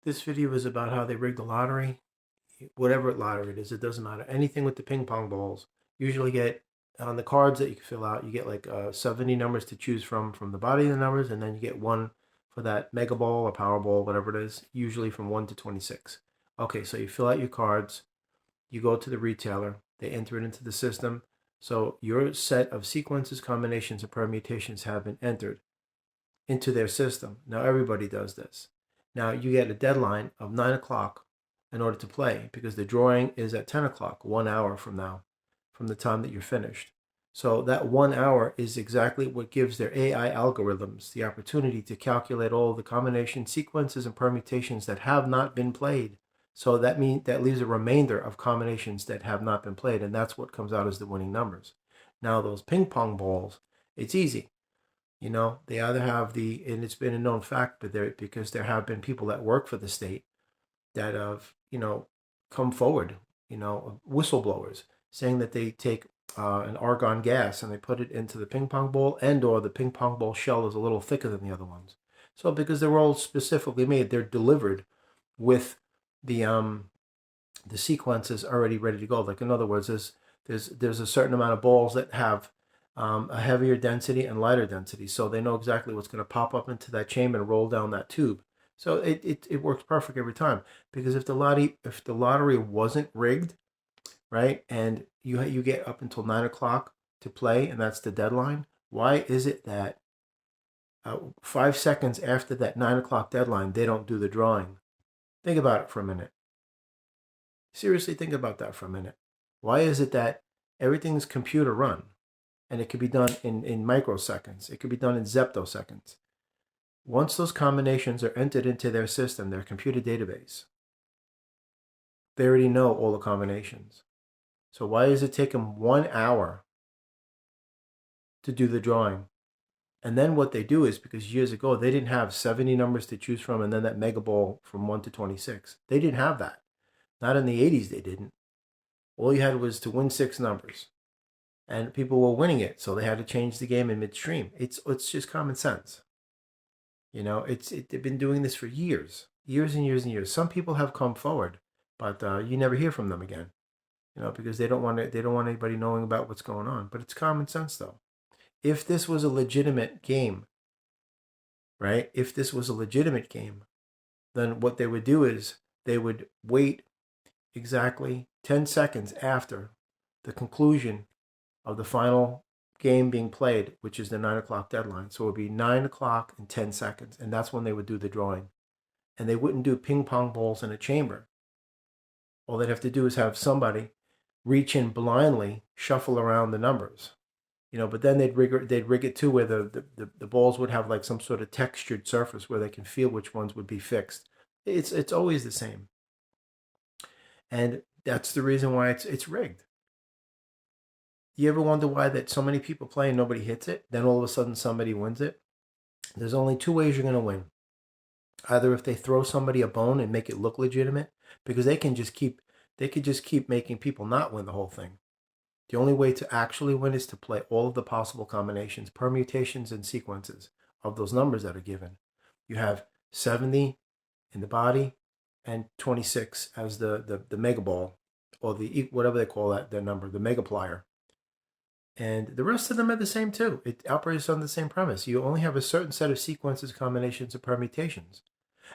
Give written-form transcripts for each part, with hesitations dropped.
This video is about how they rig the lottery. Whatever lottery it is, it doesn't matter. Anything with the ping pong balls. Usually get on the cards that you can fill out, you get like 70 numbers to choose from the body of the numbers, and then you get one for that mega ball or powerball, whatever it is, usually from 1 to 26. Okay, so you fill out your cards, you go to the retailer, they enter it into the system. So your set of sequences, combinations, and permutations have been entered into their system. Now everybody does this. Now you get a deadline of 9 o'clock in order to play because the drawing is at 10 o'clock, 1 hour from now, from the time that you're finished. So that 1 hour is exactly what gives their AI algorithms the opportunity to calculate all the combination sequences and permutations that have not been played. So that leaves a remainder of combinations that have not been played, and that's what comes out as the winning numbers. Now those ping pong balls, it's easy. They either have and it's been a known fact, but because there have been people that work for the state that have, come forward, whistleblowers saying that they take an argon gas and they put it into the ping pong ball, or the ping pong ball shell is a little thicker than the other ones. So because they're all specifically made, they're delivered with the sequences already ready to go. Like in other words, there's a certain amount of balls that have a heavier density and lighter density, so they know exactly what's going to pop up into that chamber and roll down that tube. So it works perfect every time. Because if the lottery wasn't rigged, right, and you get up until 9 o'clock to play, and that's the deadline, why is it that 5 seconds after that 9 o'clock deadline they don't do the drawing? Think about it for a minute. Seriously, think about that for a minute. Why is it that everything's computer run? And it could be done in microseconds. It could be done in zeptoseconds. Once those combinations are entered into their system, their computer database, they already know all the combinations. So why does it take them 1 hour to do the drawing? And then what they do is, because years ago they didn't have 70 numbers to choose from and then that mega ball from 1 to 26. They didn't have that. Not in the 80s they didn't. All you had was to win 6 numbers. And people were winning it, so they had to change the game in midstream. It's just common sense. They've been doing this for years and years and years. Some people have come forward, but you never hear from them again. Because they don't want anybody knowing about what's going on. But it's common sense, though. If this was a legitimate game, right? If this was a legitimate game, then what they would do is they would wait exactly 10 seconds after the conclusion of the final game being played, which is the 9 o'clock deadline. So it would be 9 o'clock and 10 seconds, and that's when they would do the drawing. And they wouldn't do ping pong balls in a chamber. All they'd have to do is have somebody reach in blindly, shuffle around the numbers. But then they'd rig it too, where the balls would have like some sort of textured surface where they can feel which ones would be fixed. It's always the same. And that's the reason why it's rigged. You ever wonder why that so many people play and nobody hits it? Then all of a sudden somebody wins it? There's only 2 ways you're going to win. Either if they throw somebody a bone and make it look legitimate, because they could just keep making people not win the whole thing. The only way to actually win is to play all of the possible combinations, permutations, and sequences of those numbers that are given. You have 70 in the body and 26 as the mega ball, or the whatever they call that, their number, the mega plier. And the rest of them are the same too. It operates on the same premise. You only have a certain set of sequences, combinations, and permutations.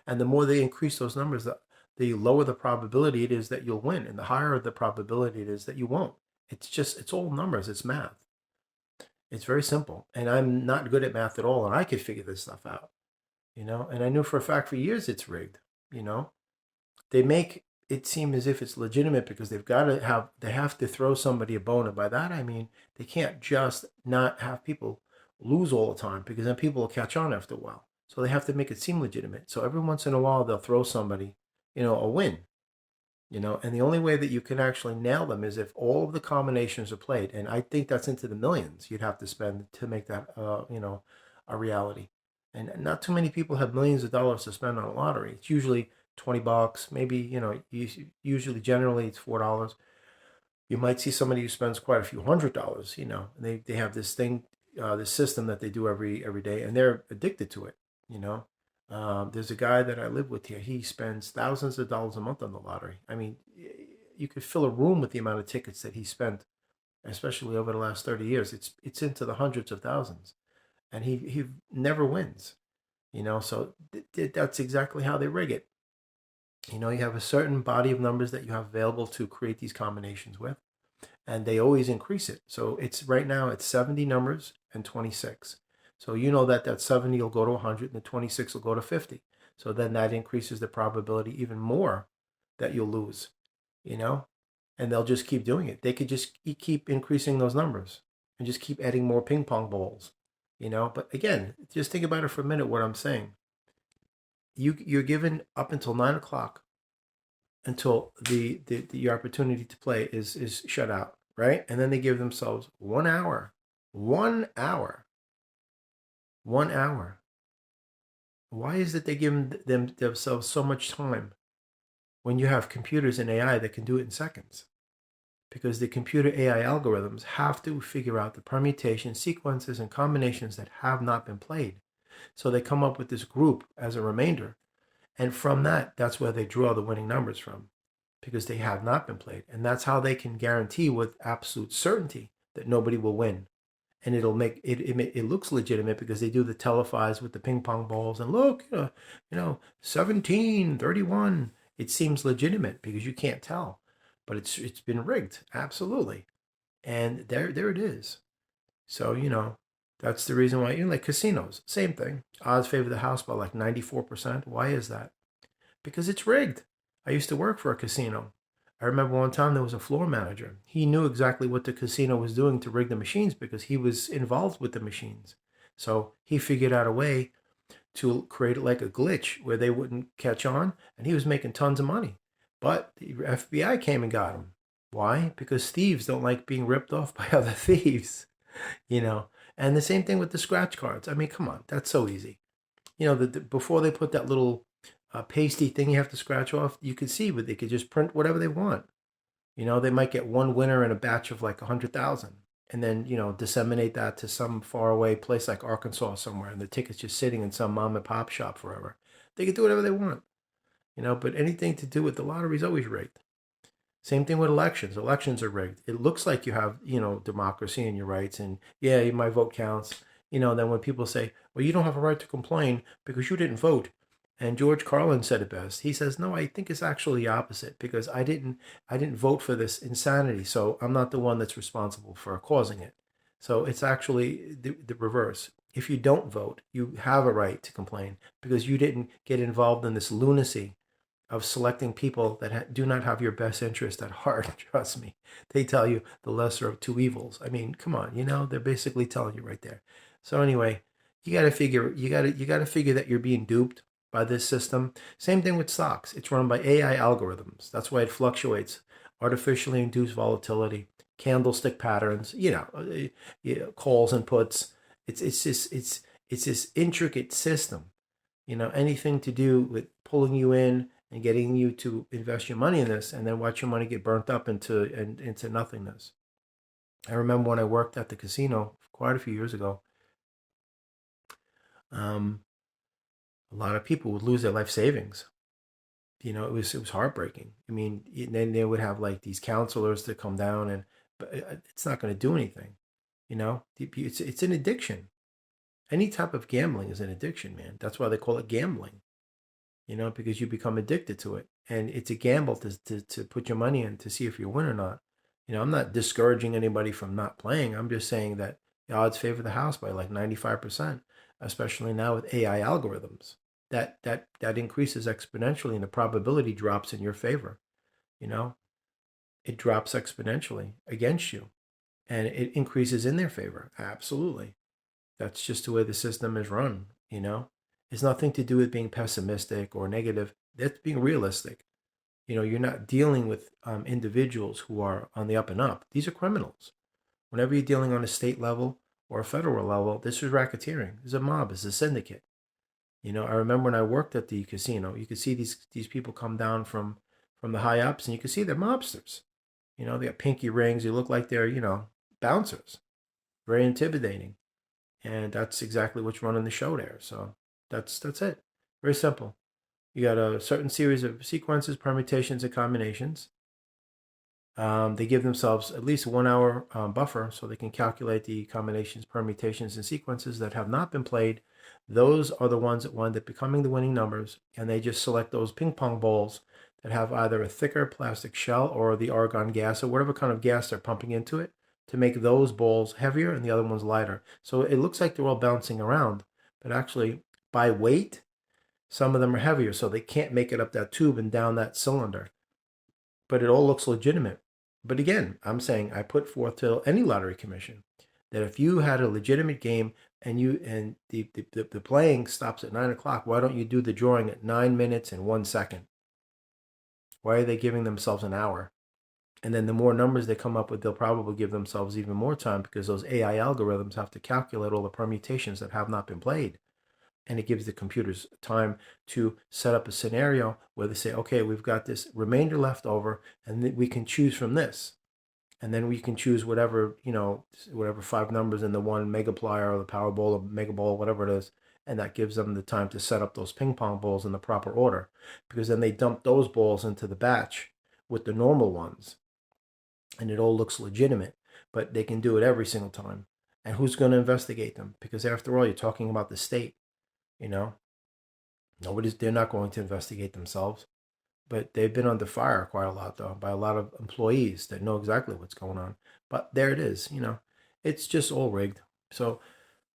And the more they increase those numbers, the lower the probability it is that you'll win, and the higher the probability it is that you won't. It's all numbers. It's math. It's very simple. And I'm not good at math at all, and I could figure this stuff out. And I knew for a fact for years it's rigged. They make it seem as if it's legitimate because they have to throw somebody a bone. And by that I mean they can't just not have people lose all the time, because then people will catch on after a while. So they have to make it seem legitimate. So every once in a while they'll throw somebody, a win. And the only way that you can actually nail them is if all of the combinations are played. And I think that's into the millions you'd have to spend to make that, a reality. And not too many people have millions of dollars to spend on a lottery. It's usually $20, maybe, usually generally it's $4. You might see somebody who spends quite a few $100s, and they have this thing, this system that they do every day, and they're addicted to it, There's a guy that I live with here. He spends thousands of dollars a month on the lottery. I mean, you could fill a room with the amount of tickets that he spent, especially over the last 30 years. It's into the hundreds of thousands, and he never wins. So that's exactly how they rig it. You have a certain body of numbers that you have available to create these combinations with, and they always increase it. So it's right now it's 70 numbers and 26. So you know that 70 will go to 100 and the 26 will go to 50. So then that increases the probability even more that you'll lose, you know? And they'll just keep doing it. They could just keep increasing those numbers and just keep adding more ping pong balls, But again, just think about it for a minute what I'm saying. You're given up until 9 o'clock until the opportunity to play is shut out, right? And then they give themselves 1 hour, 1 hour, 1 hour. Why is it they give themselves so much time when you have computers and AI that can do it in seconds? Because the computer AI algorithms have to figure out the permutations, sequences, and combinations that have not been played. So they come up with this group as a remainder. And from that's where they draw the winning numbers from, because they have not been played. And that's how they can guarantee with absolute certainty that nobody will win. And it'll make it looks legitimate because they do the televised with the ping pong balls and look, 17, 31. It seems legitimate because you can't tell, but it's been rigged, absolutely. And there it is. So, that's the reason why, like casinos, same thing. Odds favor the house by like 94%. Why is that? Because it's rigged. I used to work for a casino. I remember one time there was a floor manager. He knew exactly what the casino was doing to rig the machines because he was involved with the machines. So he figured out a way to create it like a glitch where they wouldn't catch on, and he was making tons of money. But the FBI came and got him. Why? Because thieves don't like being ripped off by other thieves, you know. And the same thing with the scratch cards. I mean, come on, that's so easy. Before they put that little pasty thing you have to scratch off, you could see, but they could just print whatever they want. They might get one winner in a batch of like 100,000, and then disseminate that to some faraway place like Arkansas somewhere, and the ticket's just sitting in some mom and pop shop forever. They could do whatever they want, but anything to do with the lottery is always rigged. Same thing with elections. Elections are rigged. It looks like you have, democracy and your rights, and yeah, my vote counts. Then when people say, well, you don't have a right to complain because you didn't vote. And George Carlin said it best. He says, no, I think it's actually the opposite because I didn't vote for this insanity. So I'm not the one that's responsible for causing it. So it's actually the reverse. If you don't vote, you have a right to complain because you didn't get involved in this lunacy of selecting people that do not have your best interest at heart. Trust me, they tell you the lesser of two evils. I mean, come on, they're basically telling you right there. So anyway, you got to figure that you're being duped by this system. Same thing with stocks. It's run by AI algorithms. That's why it fluctuates. Artificially induced volatility, candlestick patterns. Calls and puts. It's this intricate system. Anything to do with pulling you in and getting you to invest your money in this, and then watch your money get burnt up into nothingness. I remember when I worked at the casino quite a few years ago. A lot of people would lose their life savings. It was heartbreaking. I mean, then they would have like these counselors to come down, but it's not going to do anything. It's an addiction. Any type of gambling is an addiction, man. That's why they call it gambling. Because you become addicted to it, and it's a gamble to put your money in to see if you win or not. I'm not discouraging anybody from not playing. I'm just saying that the odds favor the house by like 95%, especially now with AI algorithms. That increases exponentially, and the probability drops in your favor. It drops exponentially against you, and it increases in their favor. Absolutely, that's just the way the system is run. It's nothing to do with being pessimistic or negative. That's being realistic. You're not dealing with individuals who are on the up and up. These are criminals. Whenever you're dealing on a state level or a federal level, this is racketeering. It's a mob. It's a syndicate. I remember when I worked at the casino, you could see these people come down from the high ups, and you could see they're mobsters. They got pinky rings. They look like they're bouncers. Very intimidating, and that's exactly what's running the show there. So that's it. Very simple. You got a certain series of sequences, permutations, and combinations. They give themselves at least 1 hour buffer so they can calculate the combinations, permutations, and sequences that have not been played. Those are the ones that wind up becoming the winning numbers, and they just select those ping pong balls that have either a thicker plastic shell or the argon gas or whatever kind of gas they're pumping into it to make those balls heavier and the other ones lighter. So it looks like they're all bouncing around, but actually by weight, some of them are heavier, so they can't make it up that tube and down that cylinder. But it all looks legitimate. But again, I'm saying I put forth to any lottery commission that if you had a legitimate game and the playing stops at 9 o'clock, why don't you do the drawing at 9 minutes and 1 second? Why are they giving themselves an hour? And then the more numbers they come up with, they'll probably give themselves even more time because those AI algorithms have to calculate all the permutations that have not been played. And it gives the computers time to set up a scenario where they say, okay, we've got this remainder left over, and we can choose from this. And then we can choose whatever, whatever 5 numbers in the one megaplier or the Powerball or Mega Ball, whatever it is. And that gives them the time to set up those ping pong balls in the proper order. Because then they dump those balls into the batch with the normal ones. And it all looks legitimate. But they can do it every single time. And who's going to investigate them? Because after all, you're talking about the state. They're not going to investigate themselves, but they've been under fire quite a lot though by a lot of employees that know exactly what's going on. But there it is, it's just all rigged. So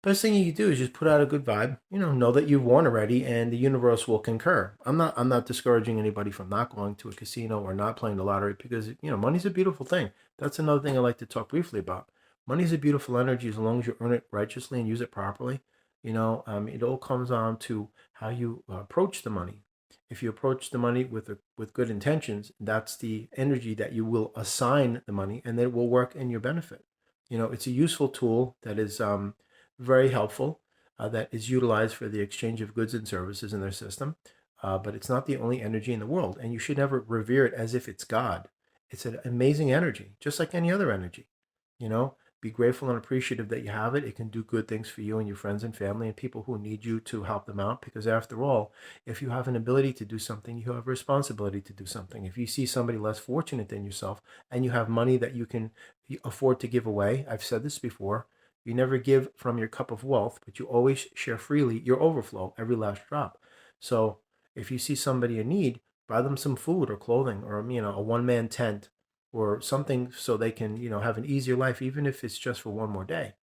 best thing you can do is just put out a good vibe, know that you've won already and the universe will concur. I'm not discouraging anybody from not going to a casino or not playing the lottery because, money's a beautiful thing. That's another thing I'd like to talk briefly about. Money's a beautiful energy as long as you earn it righteously and use it properly. It all comes on to how you approach the money. If you approach the money with good intentions, that's the energy that you will assign the money, and then it will work in your benefit. It's a useful tool that is very helpful, that is utilized for the exchange of goods and services in their system. But it's not the only energy in the world, and you should never revere it as if it's God. It's an amazing energy, just like any other energy. Be grateful and appreciative that you have it. It can do good things for you and your friends and family and people who need you to help them out. Because after all, if you have an ability to do something, you have a responsibility to do something. If you see somebody less fortunate than yourself and you have money that you can afford to give away, I've said this before, you never give from your cup of wealth, but you always share freely your overflow, every last drop. So if you see somebody in need, buy them some food or clothing or, a one-man tent or something so they can, have an easier life, even if it's just for one more day.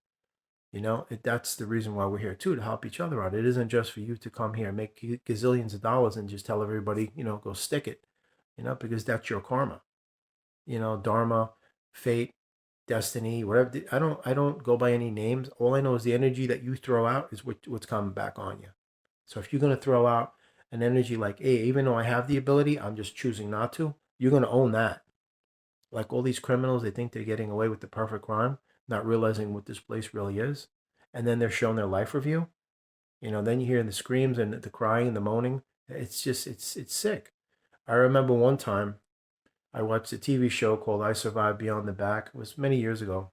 That's the reason why we're here too, to help each other out. It isn't just for you to come here, make gazillions of dollars and just tell everybody, go stick it, because that's your karma, dharma, fate, destiny, whatever. I don't go by any names. All I know is the energy that you throw out is what's coming back on you. So if you're going to throw out an energy like, hey, even though I have the ability, I'm just choosing not to, you're going to own that. Like all these criminals, they think they're getting away with the perfect crime, not realizing what this place really is. And then they're shown their life review. Then you hear the screams and the crying and the moaning. It's just, it's sick. I remember one time I watched a TV show called I Survived Beyond the Back. It was many years ago.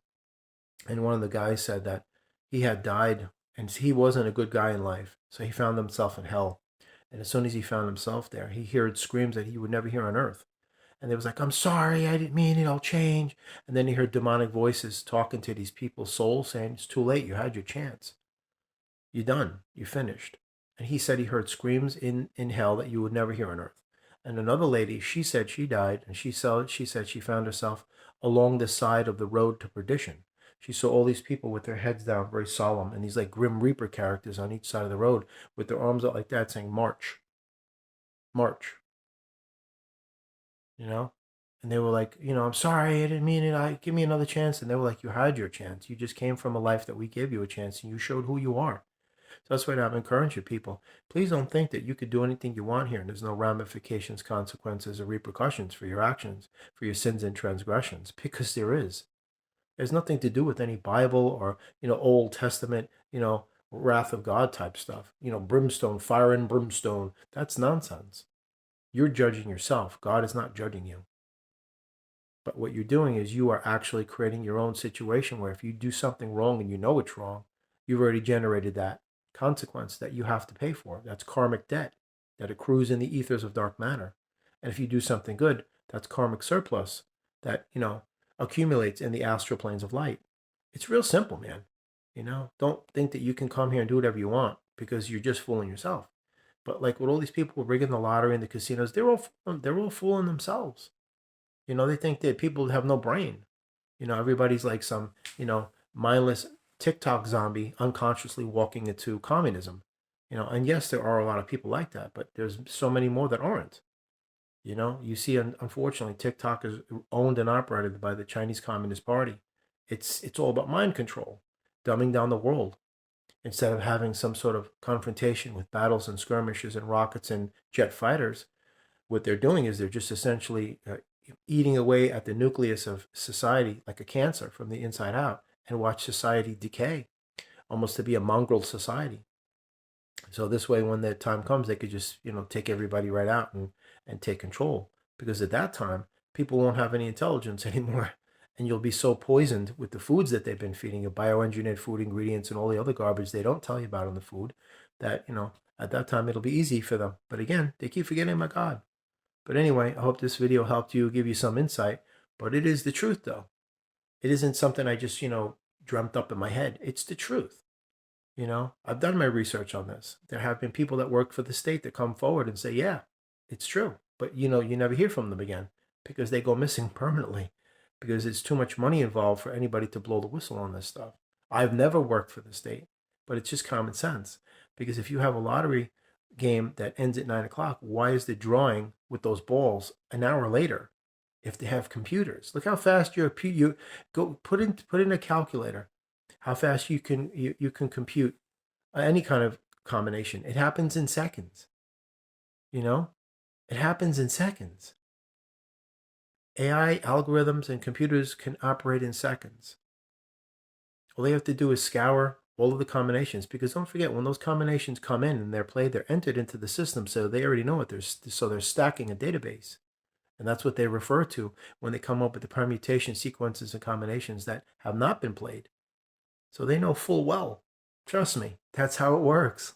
And one of the guys said that he had died and he wasn't a good guy in life. So he found himself in hell. And as soon as he found himself there, he heard screams that he would never hear on earth. And they was like, I'm sorry, I didn't mean it, I'll change. And then he heard demonic voices talking to these people's souls saying, it's too late, you had your chance. You're done, you're finished. And he said he heard screams in hell that you would never hear on earth. And another lady, she said she died, and she said she found herself along the side of the road to perdition. She saw all these people with their heads down, very solemn, and these like Grim Reaper characters on each side of the road with their arms out like that saying, March, March. And they were like, I'm sorry, I didn't mean it. Give me another chance. And they were like, you had your chance. You just came from a life that we gave you a chance, and you showed who you are. So that's why I'm encouraging people. Please don't think that you could do anything you want here, and there's no ramifications, consequences, or repercussions for your actions, for your sins and transgressions, because there is. There's nothing to do with any Bible or, Old Testament, wrath of God type stuff. Brimstone, fire and brimstone. That's nonsense. You're judging yourself. God is not judging you. But what you're doing is you are actually creating your own situation where if you do something wrong and you know it's wrong, you've already generated that consequence that you have to pay for. That's karmic debt that accrues in the ethers of dark matter. And if you do something good, that's karmic surplus that, accumulates in the astral planes of light. It's real simple, man. Don't think that you can come here and do whatever you want because you're just fooling yourself. But like with all these people rigging the lottery and the casinos, they're all fooling themselves. They think that people have no brain. Everybody's like some, mindless TikTok zombie unconsciously walking into communism. And yes, there are a lot of people like that, but there's so many more that aren't. You see, unfortunately, TikTok is owned and operated by the Chinese Communist Party. It's all about mind control, dumbing down the world, instead of having some sort of confrontation with battles and skirmishes and rockets and jet fighters. What they're doing is they're just essentially eating away at the nucleus of society like a cancer from the inside out, and watch society decay, almost to be a mongrel society. So this way, when that time comes, they could just, take everybody right out and take control. Because at that time, people won't have any intelligence anymore. And you'll be so poisoned with the foods that they've been feeding you, bioengineered food ingredients and all the other garbage they don't tell you about in the food, that, at that time, it'll be easy for them. But again, they keep forgetting my God. But anyway, I hope this video helped you, give you some insight. But it is the truth, though. It isn't something I just, dreamt up in my head. It's the truth. I've done my research on this. There have been people that work for the state that come forward and say, yeah, it's true. But, you never hear from them again because they go missing permanently because it's too much money involved for anybody to blow the whistle on this stuff. I've never worked for the state, but it's just common sense. Because if you have a lottery game that ends at 9 o'clock, why is the drawing with those balls an hour later if they have computers? Look how fast you go put in a calculator how fast you can compute any kind of combination. It happens in seconds. It happens in seconds. AI algorithms and computers can operate in seconds. All they have to do is scour all of the combinations, because don't forget, when those combinations come in and they're played, they're entered into the system, so they already know what they're stacking a database. And that's what they refer to when they come up with the permutation sequences and combinations that have not been played. So they know full well. Trust me, that's how it works.